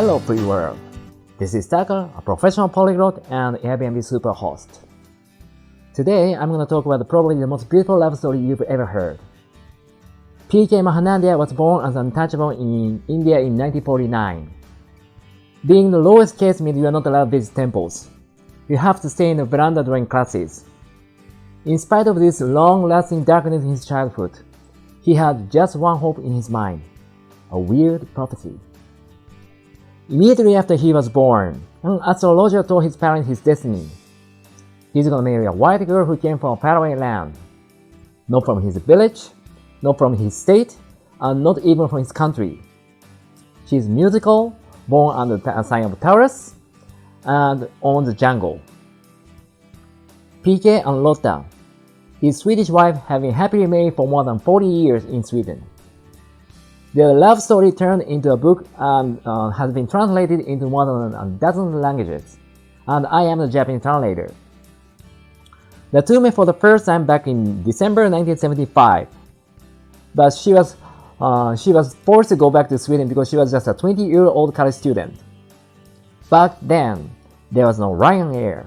Hello, free world. This is Taka, a professional polyglot and Airbnb superhost. Today, I'm going to talk about probably the most beautiful love story you've ever heard. PK Mahanandia was born as untouchable in India in 1949. Being the lowest caste means you are not allowed to visit temples. You have to stay in the veranda during classes. In spite of this long-lasting darkness in his childhood, he had just one hope in his mind, a weird prophecy. Immediately after he was born, an astrologer told his parents his destiny. He's gonna marry a white girl who came from a faraway land. Not from his village, not from his state, and not even from his country. She's musical, born under the sign of Taurus, and owns the jungle. PK and Lotta, his Swedish wife, have been happily married for more than 40 years in Sweden. Their love story turned into a book and has been translated into more than a dozen languages, and I am the Japanese translator. The two met for the first time back in December 1975, but she was forced to go back to Sweden because she was just a 20-year-old college student. Back then, there was no Ryanair.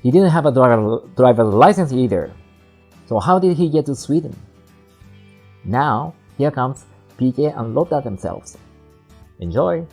He didn't have a driver's license either. So how did he get to Sweden? Now, here comes PK and Lotta themselves. Enjoy!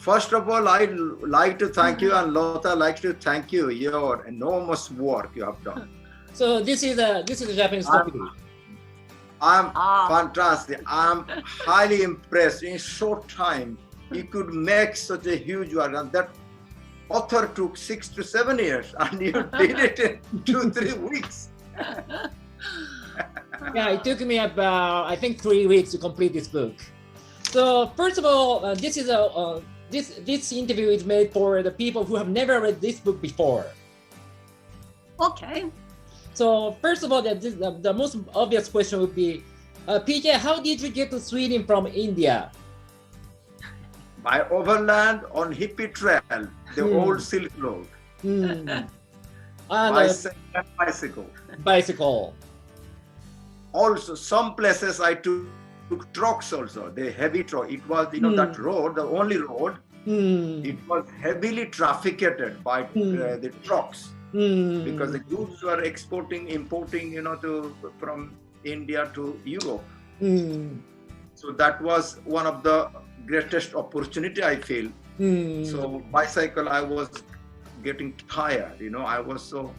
First of all, I'd like to thank you, and Lotta like to thank you. Your enormous work you have done. So this is a Japanese copy. I'm fantastic. I'm highly impressed. In short time, you could make such a huge work, and that author took 6 to 7 years, and you did it in 2-3 weeks. Yeah, it took me about, I think, 3 weeks to complete this book. So first of all, this interview is made for the people who have never read this book before. Okay. So first of all, the most obvious question would be, PK, how did you get to Sweden from India? By overland on hippie trail, the old Silk Road. And Bicycle. Bicycle. Also, some places I took trucks also, the heavy truck. It was, that road, the only road, it was heavily trafficked by the trucks because the goods were importing, from India to Europe. So that was one of the greatest opportunity I feel. So bicycle, I was getting tired, I was so.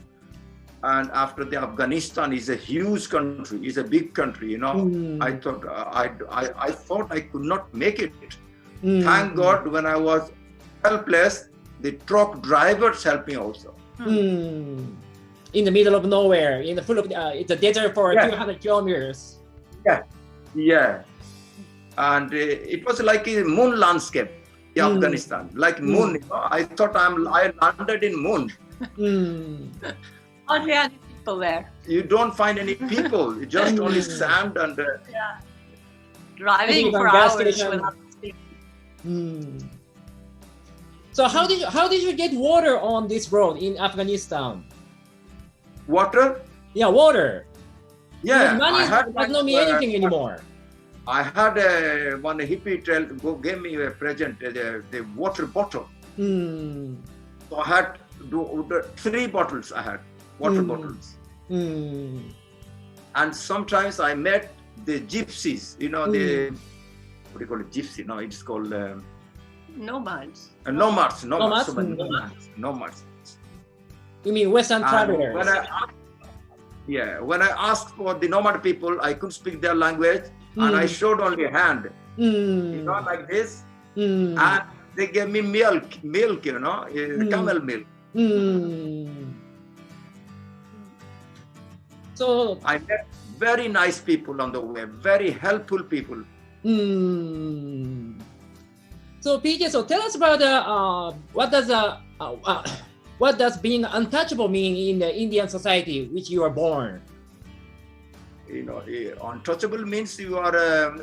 And after the Afghanistan is a huge country, is a big country, I thought I thought I could not make it. Thank God when I was helpless, the truck drivers helped me also. In the middle of nowhere, in the full of it's a desert for 200 kilometers. Yeah. And it was like a moon landscape in Afghanistan, like moon. I thought I landed in moon. Hardly any people there. You don't find any people, just only sand and. Driving for hours without speaking. So how did you get water on this road in Afghanistan? Water? Yeah, water. Yeah, money does not mean anything anymore. I had one hippie trail gave me a present, the water bottle. So I had 3 bottles. I had water bottles. And sometimes I met the gypsies. The what do you call it? Gypsy? No, it's called Nomads. Nomads. Nomads. You mean Western travelers? When I asked for the nomad people, I could speak their language, and I showed only a hand, like this, and they gave me milk, camel milk. So I met very nice people on the way, very helpful people. So PK, so tell us about what does being untouchable mean in the Indian society which you are born? Untouchable means you are.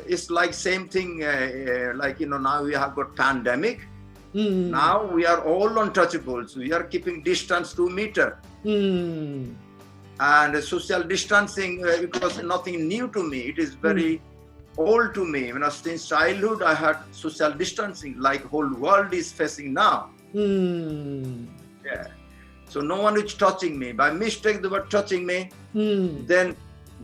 It's like same thing. Now we have got pandemic. Now we are all untouchables. We are keeping distance 2 meters. And social distancing, because nothing new to me. It is very old to me. Since childhood, I had social distancing, like whole world is facing now. Yeah. So no one is touching me. By mistake, they were touching me. Then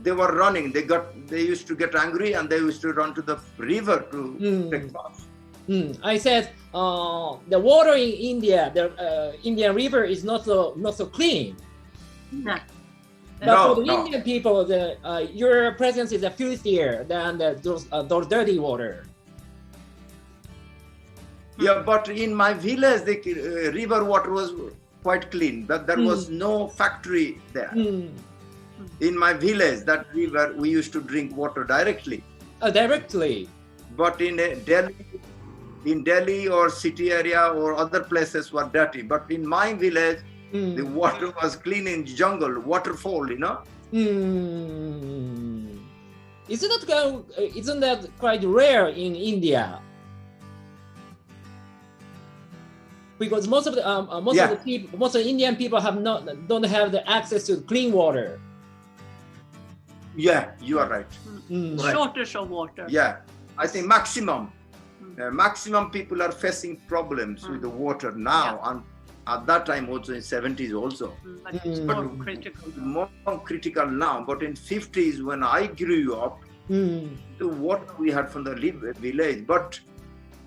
they were running. They used to get angry and they used to run to the river to take bath. I said the water in India, the Indian river is not so clean. No. But for the Indian people, your presence is filthier than those dirty water. Yeah, but in my village, the river water was quite clean. But there was no factory there. In my village, that river, we used to drink water directly. Directly. But in Delhi or city area or other places were dirty. But in my village, the water was clean in jungle, waterfall, you know. Isn't that quite rare in India? Because most of the Indian people don't have the access to clean water. Yeah, you are right. Shortage of water. Yeah, I think maximum people are facing problems with the water now, and at that time also in 70s also. But it's more critical. More critical now, but in 50s when I grew up, the water we had from the village, but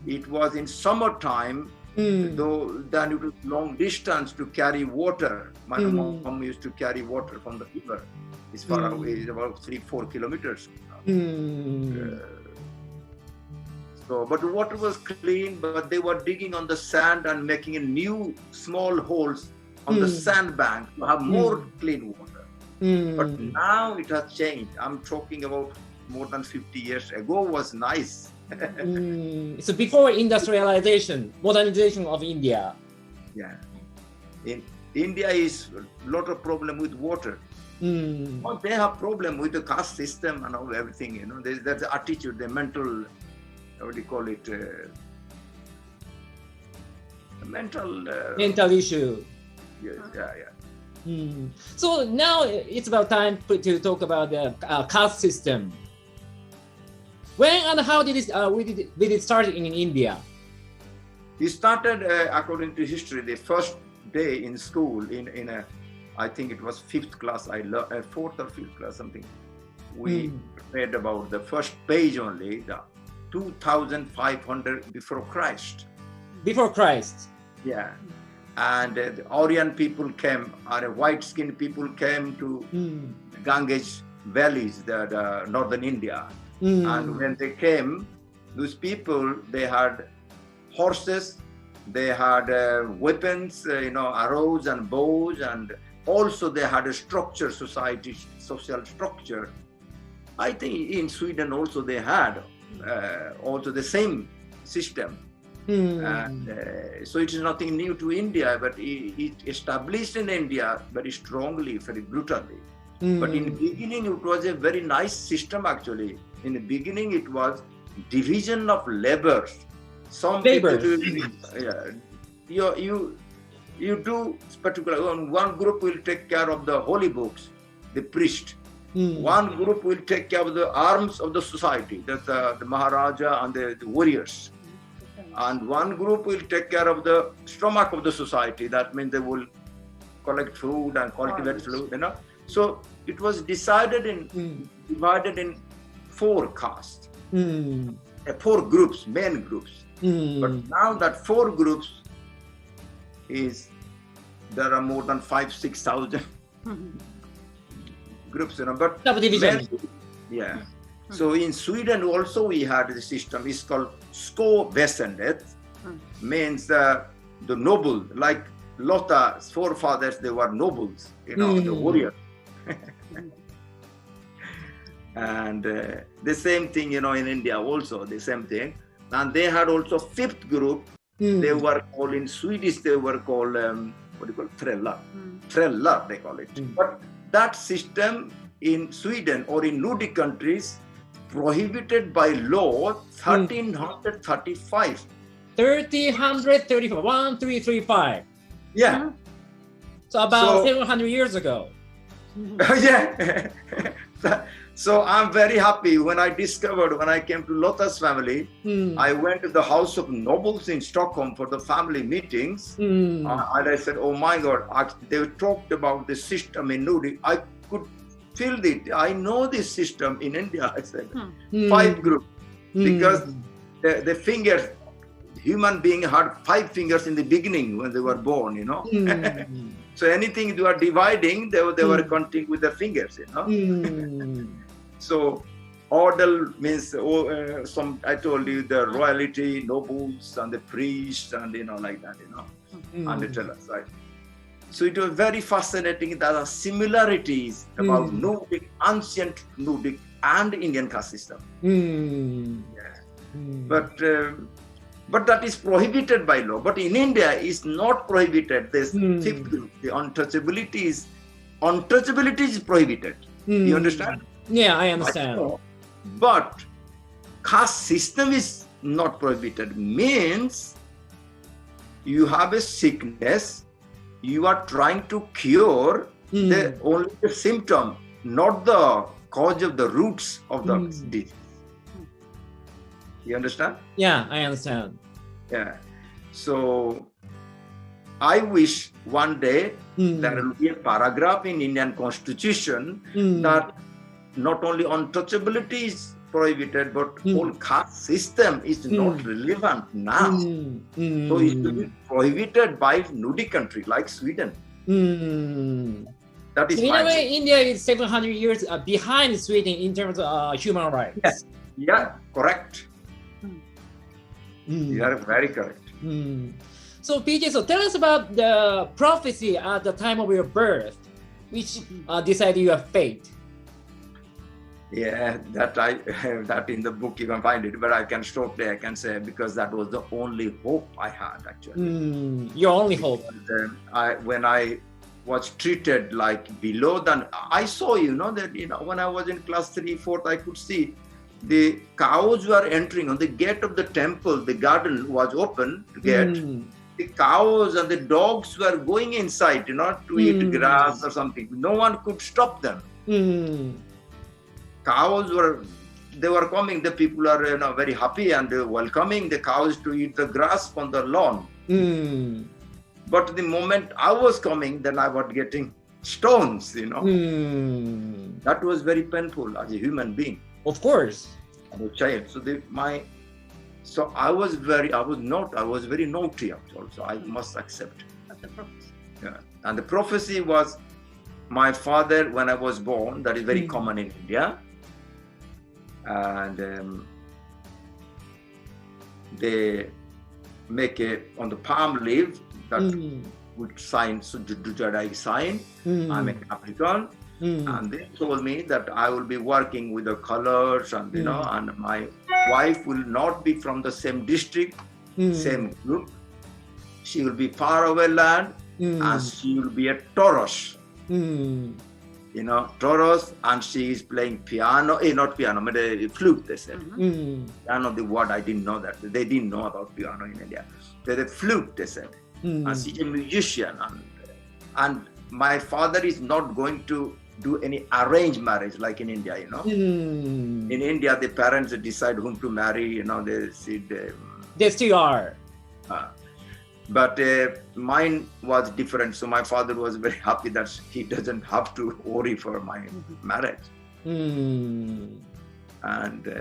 it was in summertime. Though then it was long distance to carry water. My mom used to carry water from the river. It's far away, it's about 3-4 kilometers. So, but the water was clean, but they were digging on the sand and making new small holes on the sandbank to have more clean water. But now it has changed. I'm talking about more than 50 years ago was nice. So before industrialization, modernization of India. Yeah. In India is a lot of problem with water. But they have problem with the caste system and all everything, you know. There's the attitude, the mental, what do you call it? Mental issue. Yeah. So now it's about time to talk about the caste system. When and how did it start in India? It started, according to history, the first day in school I think it was 5th class, 4th or 5th class, something. We read about the first page only, the 2500 before Christ. Before Christ? Yeah. And the Aryan people came, or white-skinned people came to Ganges valleys, the northern India. And when they came, those people, they had horses, they had weapons, arrows and bows, and also they had a structure, social structure. I think in Sweden also they had also the same system. And so it is nothing new to India, but it established in India very strongly, very brutally. But in the beginning, it was a very nice system actually. In the beginning, it was division of labor. Some people do, you do particular. One group will take care of the holy books, the priest. One group will take care of the arms of the society, that's the Maharaja and the warriors. And one group will take care of the stomach of the society. That means they will collect food and cultivate food, you know. So it was divided in 4 castes, 4 groups, main groups. But now that 4 groups there are more than 5,000-6,000 groups, you know. But subdivision. So in Sweden also we had the system. It's called Skoväsendet, means the noble, like Lotta's forefathers, they were nobles, you know, the warriors. And the same thing, you know, in India also, the same thing. And they had also 5th group. They were called, in Swedish, they were called, Trällar. Trällar, they call it. But that system in Sweden or in Nordic countries, prohibited by law 1335. 1335. Yeah. So about 700 years ago. Yeah. So I'm very happy when I discovered, when I came to Lotta's family, I went to the House of Nobles in Stockholm for the family meetings. And I said, oh my God, they talked about the system in Nudi. I could feel it. I know this system in India, I said. 5 groups. Because the fingers, human being had 5 fingers in the beginning when they were born, you know. So anything you are dividing, they were counting with the fingers, you know. So order means I told you the royalty, nobles, and the priests, and you know, like that, you know, and the tellers, right? So it was very fascinating. There are similarities about Nordic, ancient Nordic, and Indian caste system. But that is prohibited by law. But in India, it's not prohibited. This 5th group, the untouchability is prohibited. You understand? Yeah, I understand. But caste system is not prohibited. Means you have a sickness, you are trying to cure only the symptom, not the cause of the roots of the disease. You understand? Yeah, I understand. Yeah. So I wish one day there will be a paragraph in Indian Constitution that not only untouchability is prohibited, but whole caste system is not relevant now. So it will be prohibited by Nordic country like Sweden. That is So in a way, India is 700 years behind Sweden in terms of human rights. Yes. Yeah, correct. You are very correct. So PJ, so tell us about the prophecy at the time of your birth, which decided your fate. Yeah, that in the book you can find it, but I can shortly I can say because that was the only hope I had actually. Your only hope. When I was treated like below than I saw, that when I was in class 3, 4, I could see the cows were entering on the gate of the temple. The garden was open to get. The cows and the dogs were going inside, to eat grass or something. No one could stop them. Cows were coming. The people are very happy and welcoming the cows to eat the grass on the lawn. But the moment I was coming, then I was getting stones. That was very painful as a human being. Of course. As a child. So I was very naughty also. I must accept. That's the prophecy. Yeah. And the prophecy was my father when I was born. That is very common in India. And they make on the palm leaf that would sign, so Judai sign. I'm a Capricorn. And they told me that I will be working with the colors and and my wife will not be from the same district, same group. She will be far away land and she will be a Taurus. Taurus, and she is playing piano, not piano, but a flute, they said. Piano, the word I didn't know that. They didn't know about piano in India. They're a flute, they said. And she's a musician. And my father is not going to do any arranged marriage like in India, In India, the parents decide whom to marry, They still are. But mine was different. So my father was very happy that he doesn't have to worry for my marriage. And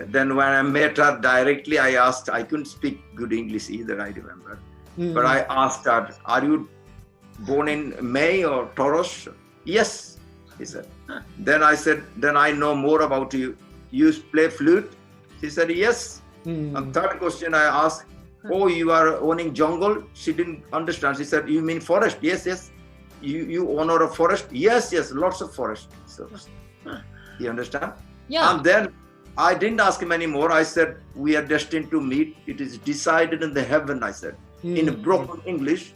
then when I met her directly, I asked, I couldn't speak good English either, I remember. But I asked her, are you born in May or Taurus? Yes, he said. Then I said, then I know more about you. You play flute? She said, yes. And third question I asked, oh, you are owning jungle? She didn't understand. She said, you mean forest? Yes, yes. You own a forest? Yes, yes, lots of forest. So, you understand? Yeah. And then I didn't ask him anymore. I said, we are destined to meet. It is decided in the heaven, I said. In broken English.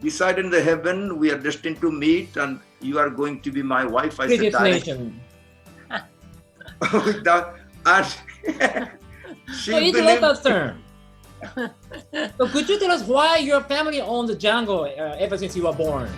Decided in the heaven, we are destined to meet and you are going to be my wife. I said, and so it's Lotta's turn. So could you tell us why your family owned the jungle ever since you were born?